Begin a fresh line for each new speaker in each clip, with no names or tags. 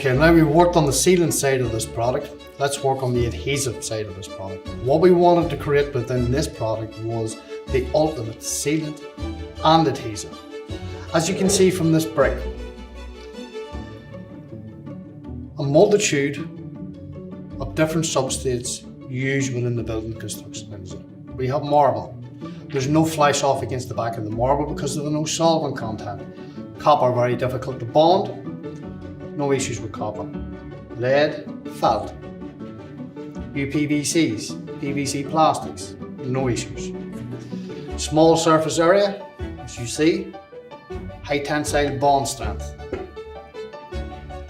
Okay, now we've worked on the sealant side of this product, let's work on the adhesive side of this product. What we wanted to create within this product was the ultimate sealant and adhesive. As you can see from this brick, a multitude of different substrates used within the building construction industry. We have marble. There's no flash off against the back of the marble because of the no solvent content. Copper, very difficult to bond. No issues with copper. Lead, felt. UPVCs, PVC plastics, no issues. Small surface area, as you see, high tensile bond strength,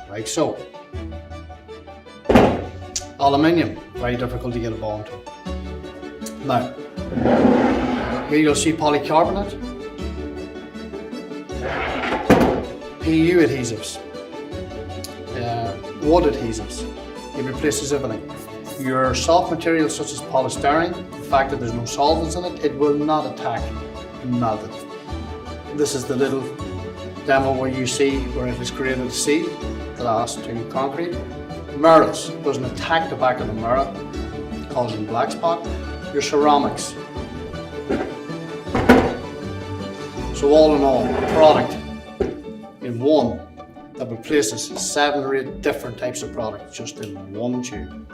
like so. Aluminium, very difficult to get a bond to. Now, here you'll see polycarbonate, PU adhesives, wood adhesives. It replaces everything. Your soft materials such as polystyrene, the fact that there's no solvents in it, it will not attack nothing. This is the little demo where you see where it has created a seal, glass to concrete. Mirrors, doesn't attack the back of the mirror, causing black spot. Your ceramics. So all in all, a product in one that replaces 7 or 8 different types of products just in one tube.